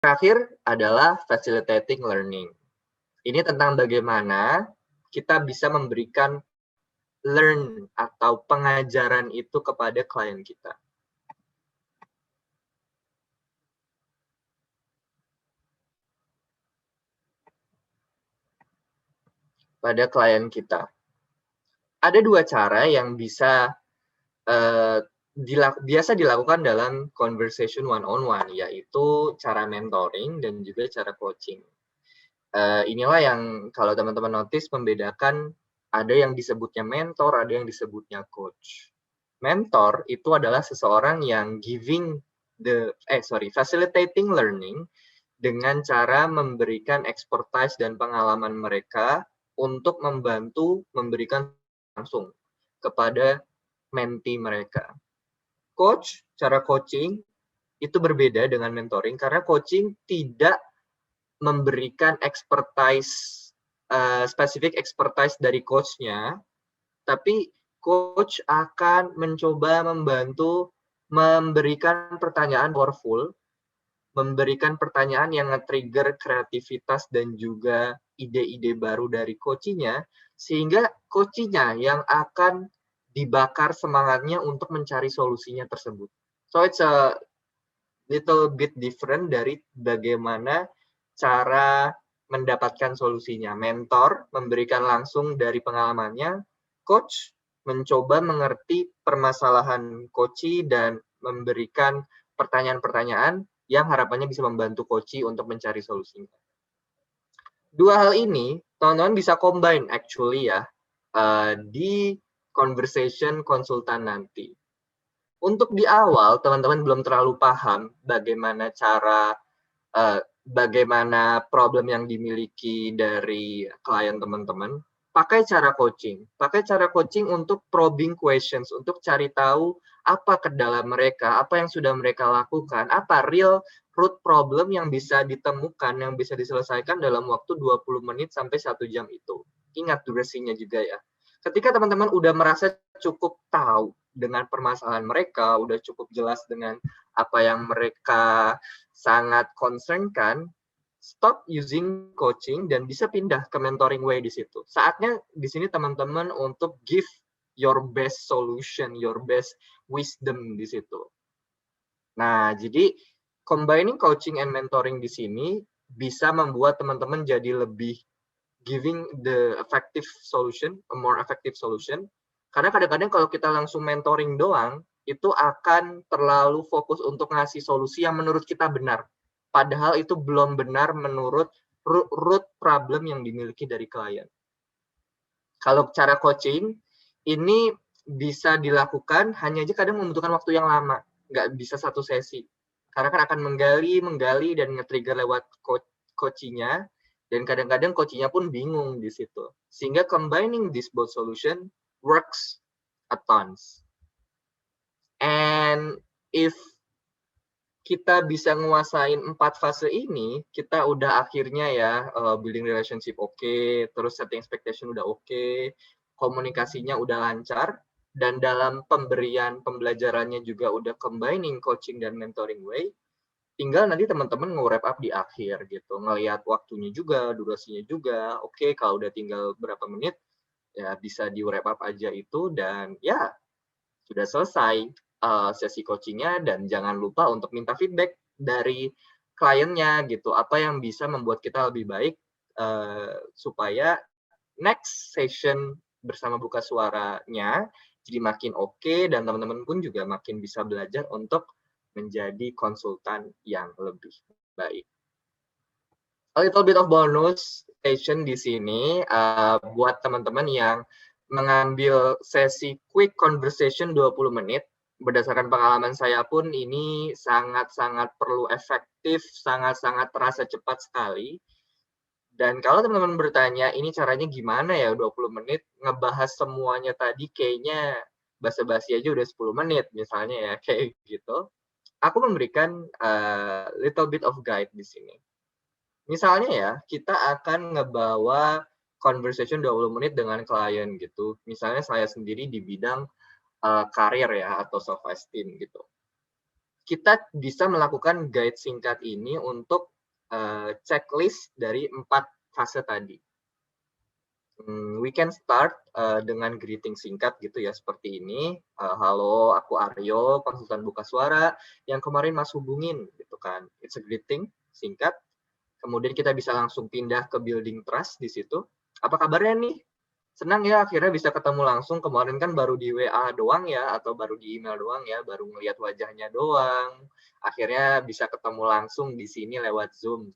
Terakhir adalah facilitating learning. Ini tentang bagaimana kita bisa memberikan learn atau pengajaran itu kepada klien kita. Pada klien kita. Ada dua cara yang bisa biasa dilakukan dalam conversation one-on-one, yaitu cara mentoring dan juga cara coaching. Inilah yang kalau teman-teman notice membedakan, ada yang disebutnya mentor, ada yang disebutnya coach. Mentor itu adalah seseorang yang facilitating learning dengan cara memberikan expertise dan pengalaman mereka untuk membantu memberikan langsung kepada mentee mereka. Coach, cara coaching itu berbeda dengan mentoring karena coaching tidak memberikan spesifik expertise dari coach-nya, tapi coach akan mencoba membantu memberikan pertanyaan powerful, memberikan pertanyaan yang nge-trigger kreativitas dan juga ide-ide baru dari coach-nya, sehingga coach-nya yang akan dibakar semangatnya untuk mencari solusinya tersebut. So it's a little bit different dari bagaimana cara mendapatkan solusinya. Mentor memberikan langsung dari pengalamannya, coach mencoba mengerti permasalahan coach dan memberikan pertanyaan-pertanyaan yang harapannya bisa membantu coach untuk mencari solusinya. Dua hal ini, teman-teman bisa combine actually ya, di conversation konsultan nanti. Untuk di awal, teman-teman belum terlalu paham bagaimana problem yang dimiliki dari klien teman-teman, pakai cara coaching. Pakai cara coaching untuk probing questions, untuk cari tahu apa kendala mereka, apa yang sudah mereka lakukan, apa real root problem yang bisa ditemukan, yang bisa diselesaikan dalam waktu 20 menit sampai 1 jam itu. Ingat durasinya juga ya. Ketika teman-teman udah merasa cukup tahu dengan permasalahan mereka, udah cukup jelas dengan apa yang mereka sangat concern kan, stop using coaching dan bisa pindah ke mentoring way di situ. Saatnya di sini teman-teman untuk give your best solution, your best wisdom di situ. Nah, jadi combining coaching and mentoring di sini bisa membuat teman-teman jadi lebih giving the effective solution, a more effective solution. Karena kadang-kadang kalau kita langsung mentoring doang, itu akan terlalu fokus untuk ngasih solusi yang menurut kita benar. Padahal itu belum benar menurut root problem yang dimiliki dari klien. Kalau cara coaching, ini bisa dilakukan hanya aja kadang membutuhkan waktu yang lama. Nggak bisa satu sesi. Karena kan akan menggali, dan nge-trigger lewat coaching-nya, dan kadang-kadang coaching-nya pun bingung di situ. Sehingga combining this both solution works a tons. And if kita bisa nguasain 4 fase ini, kita udah akhirnya ya building relationship oke, terus setting expectation udah oke, komunikasinya udah lancar, dan dalam pembelajarannya juga udah combining coaching dan mentoring way, tinggal nanti teman-teman nge-wrap up di akhir gitu, ngelihat waktunya juga, durasinya juga, oke kalau udah tinggal berapa menit, ya bisa di-wrap up aja itu, dan ya sudah selesai sesi coachingnya, dan jangan lupa untuk minta feedback dari kliennya gitu, apa yang bisa membuat kita lebih baik supaya next session bersama Buka Suaranya jadi makin oke, dan teman-teman pun juga makin bisa belajar untuk menjadi konsultan yang lebih baik. A little bit of bonus session di sini buat teman-teman yang mengambil sesi quick conversation 20 menit. Berdasarkan pengalaman saya pun ini sangat-sangat perlu efektif, sangat-sangat terasa cepat sekali. Dan kalau teman-teman bertanya, ini caranya gimana ya 20 menit? Ngebahas semuanya tadi kayaknya basa-basi aja udah 10 menit misalnya ya, kayak gitu. Aku memberikan little bit of guide di sini. Misalnya ya, kita akan ngebawa conversation 20 menit dengan klien gitu. Misalnya saya sendiri di bidang karir ya, atau self esteem gitu. kita bisa melakukan guide singkat ini untuk checklist dari 4 fase tadi. We can start dengan greeting singkat gitu ya, seperti ini. Halo, aku Aryo, konsultan buka suara yang kemarin Mas hubungin, gitu kan. It's a greeting singkat. Kemudian kita bisa langsung pindah ke building trust di situ. Apa kabarnya nih? Senang ya akhirnya bisa ketemu langsung. Kemarin kan baru di WA doang ya, atau baru di email doang ya, baru ngelihat wajahnya doang. Akhirnya bisa ketemu langsung di sini lewat Zoom.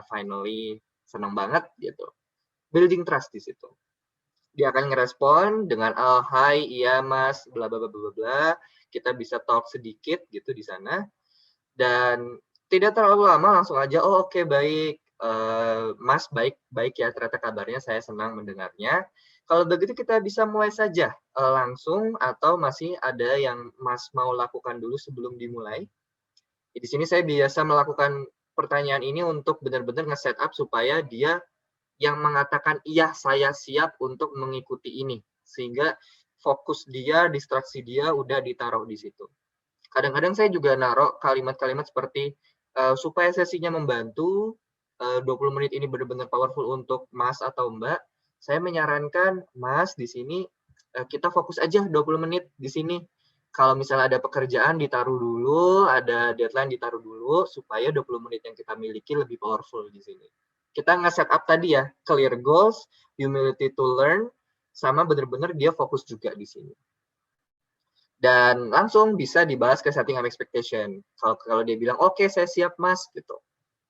Finally, senang banget gitu. Building trust di situ. Dia akan ngerespon dengan hai, iya mas, bla bla bla bla bla. Kita bisa talk sedikit gitu di sana. Dan tidak terlalu lama, langsung aja, oh oke, baik. Mas, baik ya, ternyata kabarnya saya senang mendengarnya. Kalau begitu kita bisa mulai saja langsung, atau masih ada yang Mas mau lakukan dulu sebelum dimulai. Di sini saya biasa melakukan pertanyaan ini untuk benar-benar nge-setup supaya dia yang mengatakan, iya saya siap untuk mengikuti ini. Sehingga fokus dia, distraksi dia udah ditaruh di situ. Kadang-kadang saya juga naruh kalimat-kalimat seperti, supaya sesinya membantu, 20 menit ini benar-benar powerful untuk Mas atau Mbak, saya menyarankan, Mas, di sini kita fokus aja 20 menit di sini. Kalau misalnya ada pekerjaan ditaruh dulu, ada deadline ditaruh dulu, supaya 20 menit yang kita miliki lebih powerful di sini. Kita nge-set up tadi ya, clear goals, humility to learn, sama benar-benar dia fokus juga di sini. Dan langsung bisa dibahas ke setting up expectation. Kalau dia bilang, oke, saya siap mas, gitu.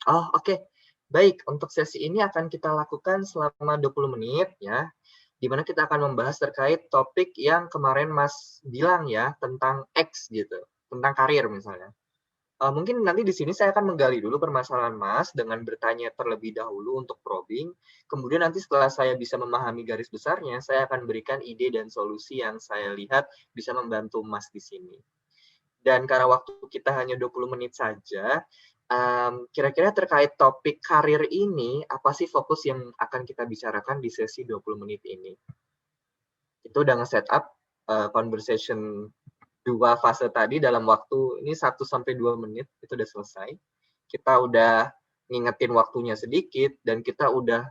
Oh, oke. Baik, untuk sesi ini akan kita lakukan selama 20 menit ya, di mana kita akan membahas terkait topik yang kemarin Mas bilang ya, tentang X gitu, tentang karir misalnya. Mungkin nanti di sini saya akan menggali dulu permasalahan Mas dengan bertanya terlebih dahulu untuk probing. Kemudian nanti setelah saya bisa memahami garis besarnya, saya akan berikan ide dan solusi yang saya lihat bisa membantu Mas di sini. Dan karena waktu kita hanya 20 menit saja, kira-kira terkait topik karir ini, apa sih fokus yang akan kita bicarakan di sesi 20 menit ini? Itu udah nge-set up conversation 2 fase tadi dalam waktu ini 1-2 menit, itu udah selesai. Kita udah ngingetin waktunya sedikit, dan kita udah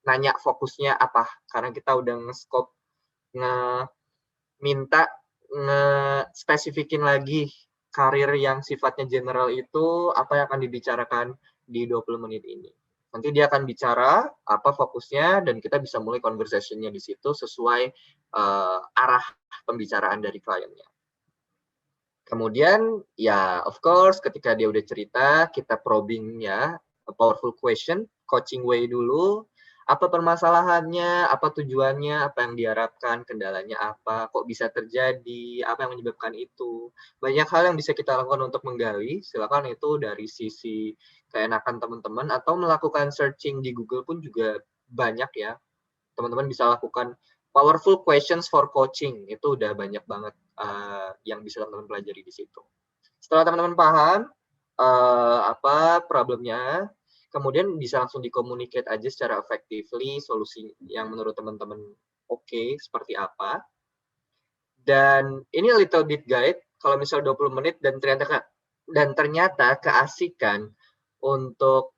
nanya fokusnya apa, karena kita udah nge-scope, minta nge-spesifikin lagi karir yang sifatnya general itu, apa yang akan dibicarakan di 20 menit ini. Nanti dia akan bicara apa fokusnya, dan kita bisa mulai conversation-nya di situ sesuai arah pembicaraan dari kliennya. Kemudian, ya of course, ketika dia udah cerita, kita probing ya, a powerful question, coaching way dulu, apa permasalahannya, apa tujuannya, apa yang diharapkan, kendalanya apa, kok bisa terjadi, apa yang menyebabkan itu. Banyak hal yang bisa kita lakukan untuk menggali, silakan itu dari sisi keenakan teman-teman, atau melakukan searching di Google pun juga banyak ya. Teman-teman bisa lakukan powerful questions for coaching, itu udah banyak banget yang bisa teman-teman pelajari di situ. Setelah teman-teman paham apa problemnya, kemudian bisa langsung di-communicate aja secara effectively solusi yang menurut teman-teman oke, seperti apa. Dan ini a little bit guide, kalau misal 20 menit dan ternyata keasikan untuk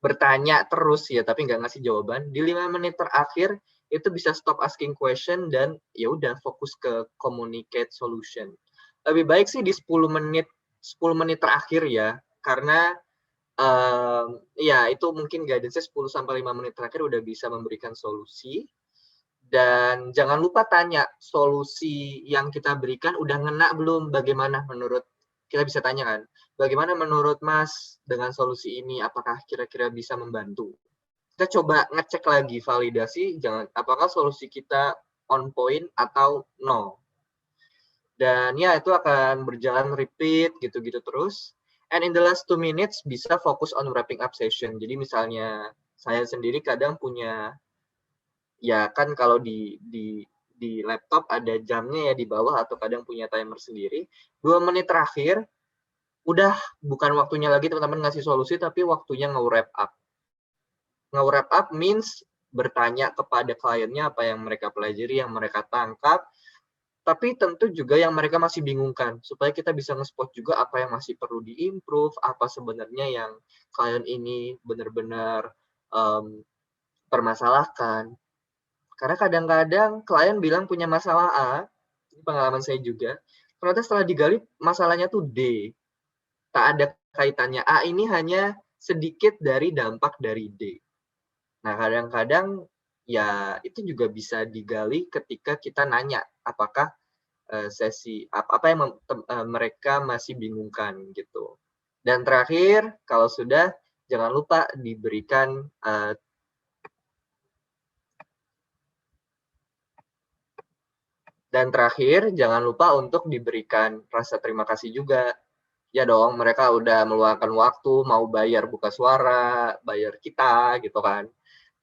bertanya terus ya, tapi nggak ngasih jawaban. Di 5 menit terakhir, itu bisa stop asking question dan ya udah fokus ke communicate solution. Lebih baik sih di 10 menit terakhir ya, karena ya itu mungkin guidance-nya 10-5 menit terakhir udah bisa memberikan solusi. Dan jangan lupa tanya, solusi yang kita berikan udah ngena belum? Bagaimana menurut, kita bisa tanya kan, bagaimana menurut Mas dengan solusi ini? Apakah kira-kira bisa membantu? Kita coba ngecek lagi, validasi, apakah solusi kita on point atau no. Dan ya, itu akan berjalan repeat, gitu-gitu terus. And in the last 2 minutes, bisa fokus on wrapping up session. Jadi misalnya, saya sendiri kadang punya, ya kan kalau di laptop ada jamnya ya di bawah, atau kadang punya timer sendiri. 2 menit terakhir, udah bukan waktunya lagi teman-teman ngasih solusi, tapi waktunya nge-wrap up. Nge-wrap up means bertanya kepada kliennya apa yang mereka pelajari, yang mereka tangkap, Tapi tentu juga yang mereka masih bingungkan, supaya kita bisa nge-spot juga apa yang masih perlu di-improve, apa sebenarnya yang klien ini benar-benar, permasalahkan. Karena kadang-kadang klien bilang punya masalah A, ini pengalaman saya juga, ternyata setelah digali masalahnya tuh D, tak ada kaitannya. A ini hanya sedikit dari dampak dari D. Nah, kadang-kadang ya itu juga bisa digali ketika kita nanya apakah apa yang mereka masih bingungkan gitu. Dan terakhir, kalau sudah jangan lupa diberikan dan terakhir jangan lupa untuk diberikan rasa terima kasih juga. Ya dong, mereka udah meluangkan waktu, mau bayar buka suara, bayar kita gitu kan.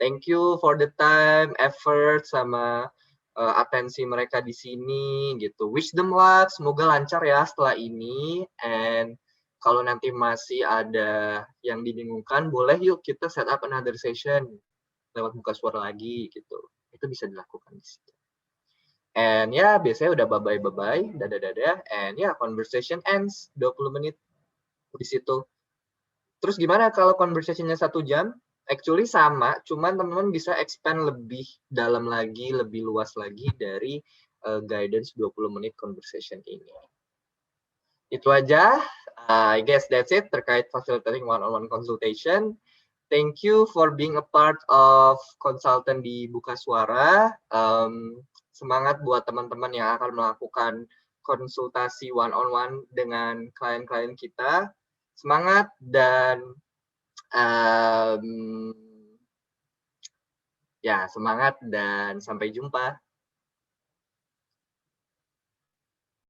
Thank you for the time, effort, sama atensi mereka di sini gitu. Wish them luck, semoga lancar ya setelah ini. And kalau nanti masih ada yang dibingungkan, boleh yuk kita set up another session lewat buka suara lagi gitu. Itu bisa dilakukan di situ. And ya, biasanya udah bye-bye, dadah-dadah, and ya, conversation ends 20 menit di situ. Terus gimana kalau conversation-nya 1 jam? Actually sama, cuman teman-teman bisa expand lebih dalam lagi, lebih luas lagi dari guidance 20 menit conversation ini. Itu aja, I guess that's it terkait facilitating one-on-one consultation. Thank you for being a part of konsultan di Buka Suara. Semangat buat teman-teman yang akan melakukan konsultasi one-on-one dengan klien-klien kita. Semangat dan ya semangat dan sampai jumpa.